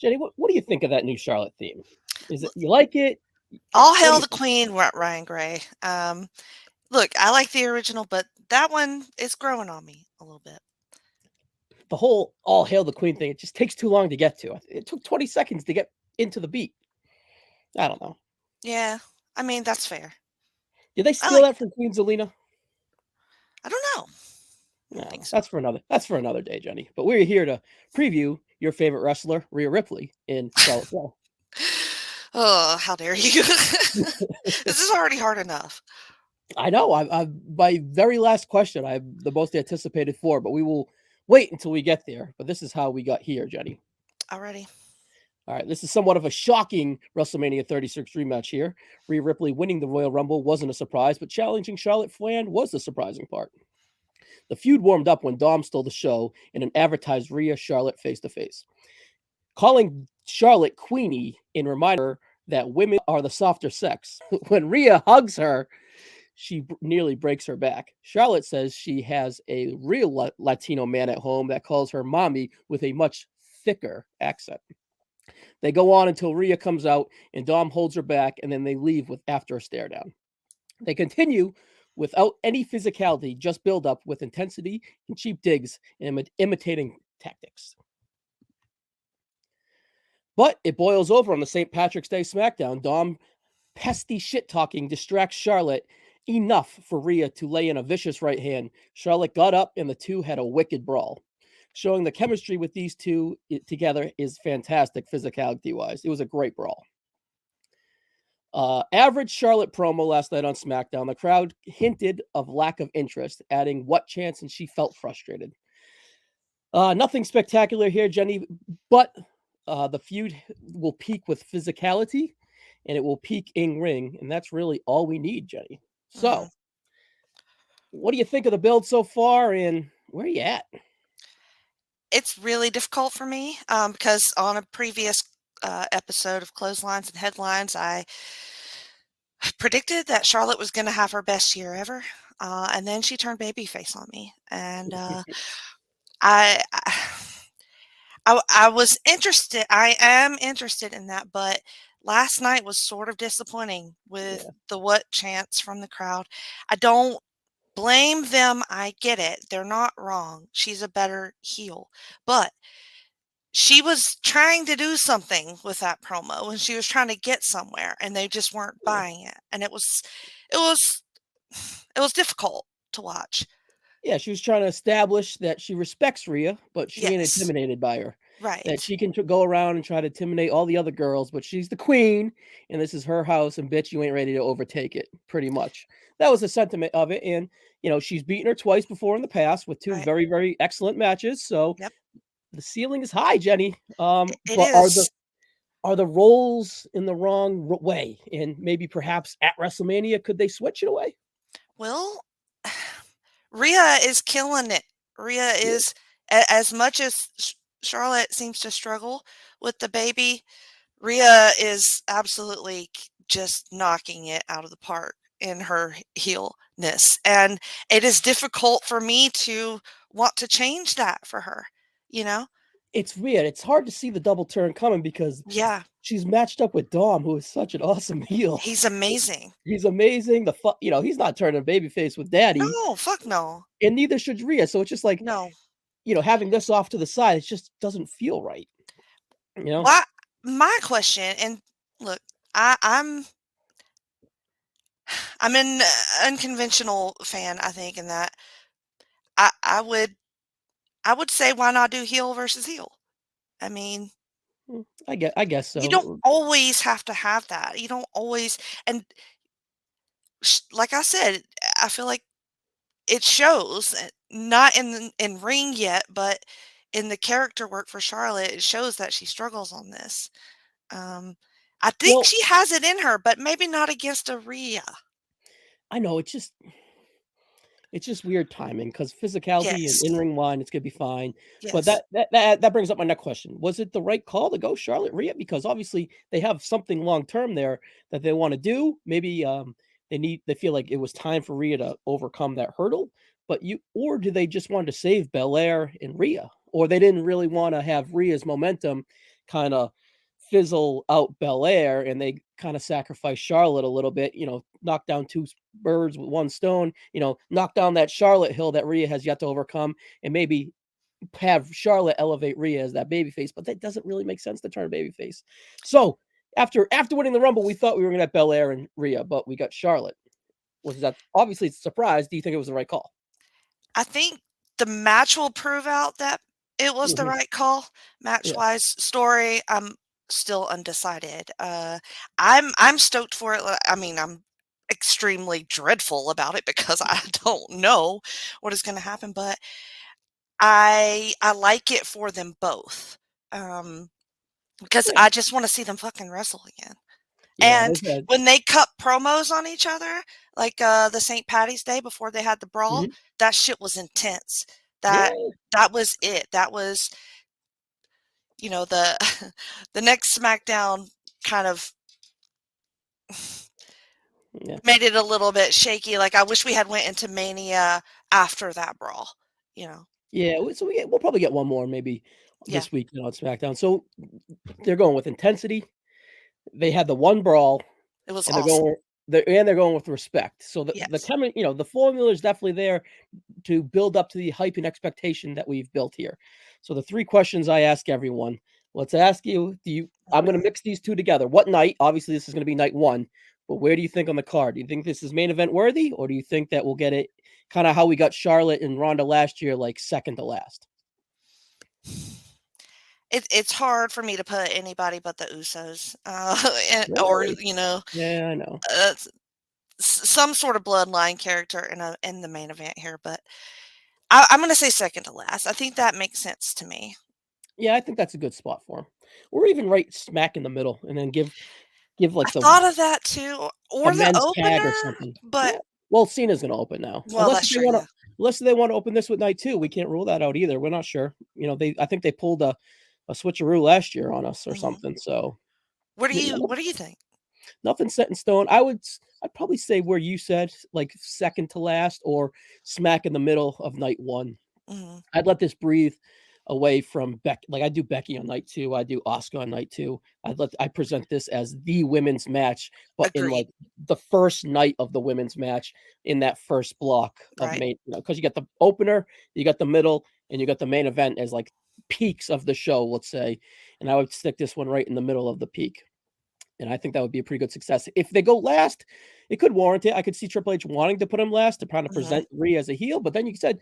Jenny, what do you think of that new Charlotte theme? Is it you like it? All What do hail you the think? queen, Ryan Gray. Look, I like the original, but that one is growing on me a little bit. The whole "All Hail the Queen" thing, it just takes too long to get to. It took 20 seconds to get into the beat. I don't know. Yeah, I mean that's fair. Did they I steal like. that from Queen Zelina? I don't know. I don't think No, so. that's for another day, Jenny. But we're here to preview your favorite wrestler, Rhea Ripley, in Charlotte Flair. Oh, how dare you! This is already hard enough. I know. My very last question. I have the most anticipated for, but we will wait until we get there. But this is how we got here, Jenny. Already. All right, this is somewhat of a shocking WrestleMania 36 rematch here. Rhea Ripley winning the Royal Rumble wasn't a surprise, but challenging Charlotte Flair was the surprising part. The feud warmed up when Dom stole the show in an advertised Rhea Charlotte face to face, calling Charlotte Queenie in reminder that women are the softer sex. When Rhea hugs her, she nearly breaks her back. Charlotte says she has a real Latino man at home that calls her mommy with a much thicker accent. They go on until Rhea comes out and Dom holds her back, and then they leave with after a stare down. They continue without any physicality, just build up with intensity and cheap digs and imitating tactics. But it boils over on the St. Patrick's Day SmackDown. Dom pesty shit talking distracts Charlotte enough for Rhea to lay in a vicious right hand. Charlotte got up and the two had a wicked brawl. Showing the chemistry with these two together is fantastic physicality wise. It was a great brawl. Average Charlotte promo last night on SmackDown. The crowd hinted of lack of interest, adding what chance, and she felt frustrated. Nothing spectacular here, Jenny, but the feud will peak with physicality and it will peak in ring, and that's really all we need, Jenny. Hmm. So, what do you think of the build so far, and where are you at? It's really difficult for me because on a previous episode of Clotheslines and Headlines, I predicted that Charlotte was going to have her best year ever, and then she turned babyface on me, and I, I was interested. I am interested in that, but last night was sort of disappointing with Yeah, the what chants from the crowd. I don't blame them. I get it. They're not wrong. She's a better heel, but she was trying to do something with that promo and she was trying to get somewhere and they just weren't yeah. buying it. And it was it was difficult to watch. Yeah, she was trying to establish that she respects Rhea, but she ain't Yes. intimidated by her. That Right. she can go around and try to intimidate all the other girls, but she's the queen, and this is her house, and bitch, you ain't ready to overtake it. Pretty much, that was the sentiment of it. And she's beaten her twice before in the past with two Right. very, very excellent matches. So Yep. the ceiling is high, Jenny. It But is. are the roles in the wrong way? And maybe perhaps at WrestleMania, could they switch it away? Well, Rhea is killing it. Rhea Yeah. is as much as Charlotte seems to struggle with the baby. Rhea is absolutely just knocking it out of the park in her heelness. And it is difficult for me to want to change that for her, you know? It's weird. It's hard to see the double turn coming because Yeah, she's matched up with Dom, who is such an awesome heel. he's amazing. He's amazing. He's not turning babyface with Daddy, No, fuck no. and neither should Rhea. So it's just like, No. having this off to the side, it just doesn't feel right. You know? Why my question and look, I'm an unconventional fan, I think, in that I I would I would say why not do heel versus heel? I mean, I guess you don't so. always have to have that. You don't always and like I said, I feel like it shows, not in ring yet, but in the character work for Charlotte, it shows that she struggles on this. Um, I think Well, she has it in her, but maybe not against a Rhea. I know it's just weird timing because physicality and Yes. in-ring wine, it's gonna be fine. But Yes. that brings up my next question. Was it the right call to go Charlotte Rhea? Because obviously they have something long term there that they want to do. Maybe they feel like it was time for Rhea to overcome that hurdle. Or do they just want to save Belair and Rhea? Or they didn't really want to have Rhea's momentum kind of fizzle out Belair, and they kind of sacrifice Charlotte a little bit, knock down two birds with one stone, knock down that Charlotte hill that Rhea has yet to overcome, and maybe have Charlotte elevate Rhea as that babyface, but that doesn't really make sense to turn babyface. So after winning the Rumble, we thought we were going to have Belair and Rhea, but we got Charlotte. Was that obviously it's a surprise? Do you think it was the right call? I think the match will prove out that it was the right call. Yeah. Match-wise, story, I'm still undecided. I'm stoked for it. I mean, I'm extremely dreadful about it because I don't know what is going to happen, but I like it for them both. Because Yeah. I just want to see them fucking wrestle again. Yeah. And They've had, when they cut promos on each other, like the St. Patty's Day before they had the brawl, mhm. that shit was intense. Yeah. That was it. That was, the the next SmackDown kind of Yeah. made it a little bit shaky. Like I wish we had went into Mania after that brawl. Yeah. So we'll probably get one more maybe Yeah, this week on SmackDown. So they're going with intensity. They had the one brawl, it was and they're awesome. going. They're going with respect. So the Yes. coming, the formula is definitely there to build up to the hype and expectation that we've built here. So the three questions I ask everyone. Let's ask you, I'm going to mix these two together. What night? Obviously, this is going to be night one, but where do you think on the card? Do you think this is main event worthy, or do you think that we'll get it kind of how we got Charlotte and Ronda last year, like second to last? It's hard for me to put anybody but the Usos, or Really? Yeah, I know. some sort of bloodline character in the main event here, but I'm gonna say second to last. I think that makes sense to me. Yeah, I think that's a good spot for him. Or even right smack in the middle, and then give I like thought of that too, a or the men's tag or opener, something. but Yeah. Well, Cena's gonna open now. well, that's true, yeah. Unless they wanna open this with night 2, we can't rule that out either. We're not sure. I think they pulled a switcheroo last year on us or Mhm. something, so What do you think? nothing set in stone. I'd probably say where you said, like, second to last or smack in the middle of night 1. Mhm. I'd let this breathe away from like I do Becky on night 2, I do Asuka on night 2. I present this as the women's match, but in Agreed, like the first night of the women's match in that first block of right? main, because you got the opener, you got the middle, and you got the main event as like peaks of the show, let's say. And I would stick this one right in the middle of the peak. And I think that would be a pretty good success. If they go last, it could warrant it. I could see Triple H wanting to put him last to kind of Mhm. present Rhea as a heel, but then you said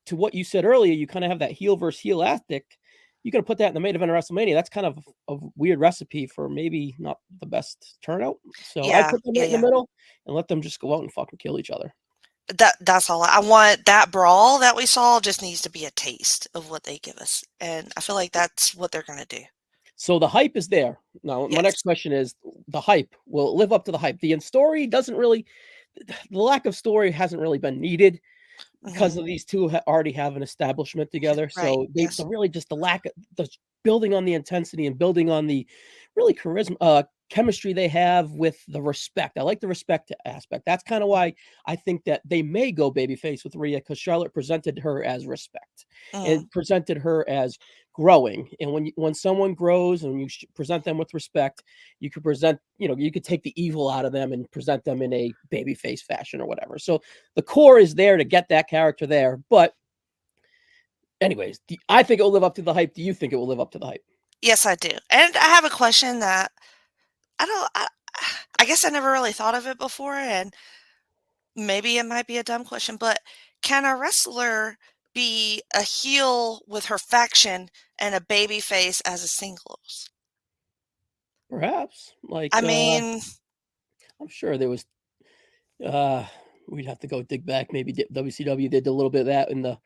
to what you said earlier, you kind of have that heel versus heel ethic. You're gonna put that in the main event of WrestleMania. That's kind of a weird recipe for maybe not the best turnout. So I'd Yeah, put them yeah, right in the yeah. middle and let them just go out and fucking kill each other. That's all I want. That brawl that we saw just needs to be a taste of what they give us, and I feel like that's what they're gonna do. So the hype is there. Now, my next Yes. question is the hype. Will it live up to the hype? The story doesn't really, the lack of story hasn't really been needed because Mhm. of these two already have an establishment together. Right, So yes. the really just the lack of the building on the intensity and building on the really charisma, chemistry they have with the respect. I like the respect aspect. That's kind of why I think that they may go babyface with Rhea because Charlotte presented her as respect Mhm. and presented her as growing. And when someone grows and you present them with respect, you could present, you could take the evil out of them and present them in a babyface fashion or whatever. So the core is there to get that character there. But anyways, I think it will live up to the hype. Do you think it will live up to the hype? Yes, I do, and I have a question that I don't I guess I never really thought of it before, and maybe it might be a dumb question, but can a wrestler be a heel with her faction and a baby face as a singles? Perhaps. I mean, I'm sure there was uh we'd have to go dig back. Maybe WCW did a little bit of that in the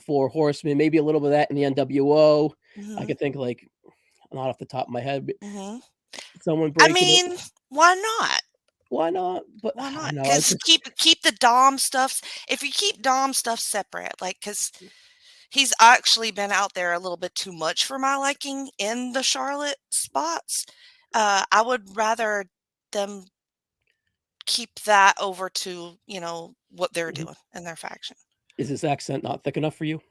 Four Horsemen, maybe a little bit of that in the NWO. I mhm, could think like not off the top of my head, but mhm. someone I breaking it. mean, why not? Why not? But Why I not? don't know. I Because just keep the Dom stuff. If you keep Dom stuff separate, like, because he's actually been out there a little bit too much for my liking in the Charlotte spots. I would rather them keep that over to, what they're Mhm. doing in their faction. Is this accent not thick enough for you?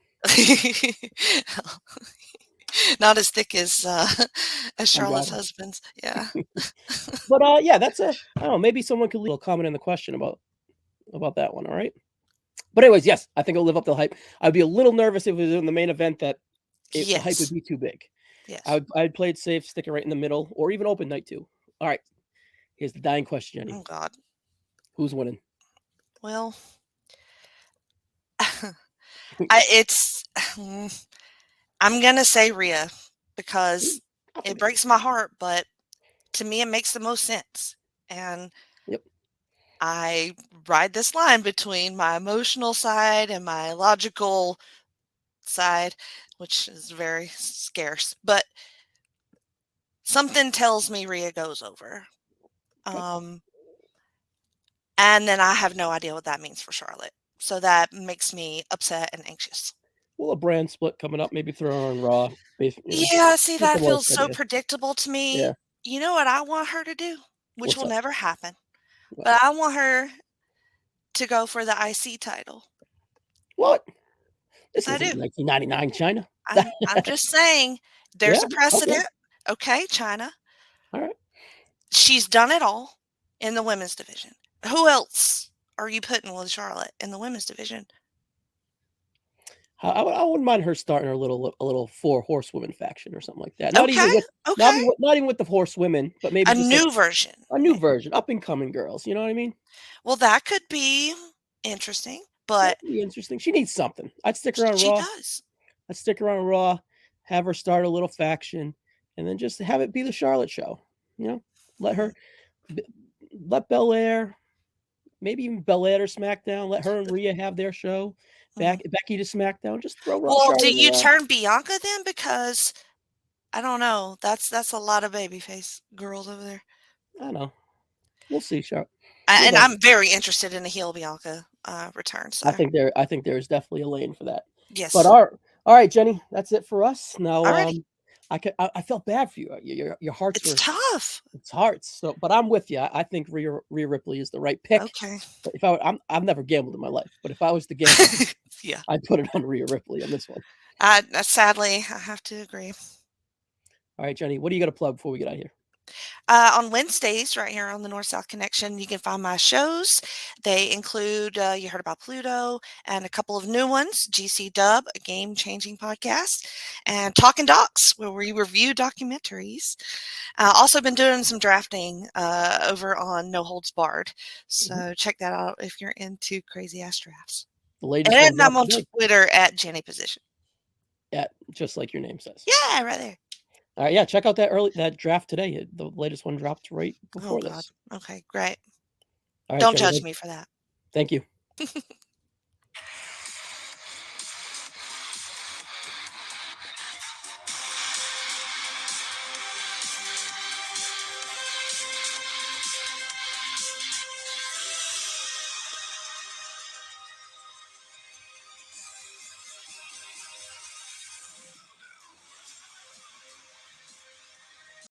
Not as thick as Charlotte's Unravel. husband's. Yeah. But yeah, that's I don't know. Maybe someone could leave a comment in the question about that one. All right. But anyways, yes, I think it'll live up to the hype. I'd be a little nervous if it was in the main event that the hype would Yes. be too big. Yes. I'd play it safe, stick it right in the middle, or even open night too. All right. Here's the dying question, Jenny. Oh God. Who's winning? Well, it's. I'm gonna say Rhea because it breaks my heart, but to me, it makes the most sense. And Yep. I ride this line between my emotional side and my logical side, which is very scarce. But something tells me Rhea goes over. And then I have no idea what that means for Charlotte. So that makes me upset and anxious. Well, a brand split coming up. Maybe throw her on Raw. Yeah, see, Get the that most feels so idea. predictable to me. Yeah. You know what I want her to do? Which What's will up? never happen. What? But I want her to go for the IC title. What? This I isn't do. 1999 China. I'm just saying there's Yeah. a precedent. Okay, China. All right. She's done it all in the women's division. Who else are you putting with Charlotte in the women's division? I wouldn't mind her starting a little 4 horsewomen faction or something like that. Not Okay. even with the horsewomen, but maybe A just new version. a new version, up and coming girls. You know what I mean? Well, that could be interesting, That but could be interesting. She needs something. I'd stick her on she Raw. does. I'd stick her on Raw, have her start a little faction, and then just have it be the Charlotte show. You know, let Belair, maybe even Belair to SmackDown. Let her and Rhea have their show. Becky to SmackDown. Just throw Well, Charlotte do in you Raw. turn Bianca then? Because I don't know. That's a lot of babyface girls over there. I don't know. We'll see, Charlotte. And I'm very interested in the heel Bianca return. So I think there's definitely a lane for that. yes. But all right, Jenny, that's it for us. Now, Alrighty. I felt bad for you. Your hearts It's tough. It's hard. So, but I'm with you. I think Rhea Ripley is the right pick. Okay. But if I've never gambled in my life, but if I was to gamble, Yeah. I'd put it on Rhea Ripley on this one. Sadly, I have to agree. All right, Jenny, what do you got to plug before we get out of here? On Wednesdays, right here on the North South Connection, you can find my shows. They include, you heard about Pluto, and a couple of new ones, GC Dub, a game-changing podcast, and Talking Docs, where we review documentaries. Also been doing some drafting over on No Holds Barred, so check that out if you're into crazy-ass drafts. The latest and I'm on Twitter at Jenny Position. Yeah, just like your name says. Yeah, right there. All right, yeah, check out that draft today. The latest one dropped right before this. Okay, great. All right, Don't Jenny, judge me for that. Thank you.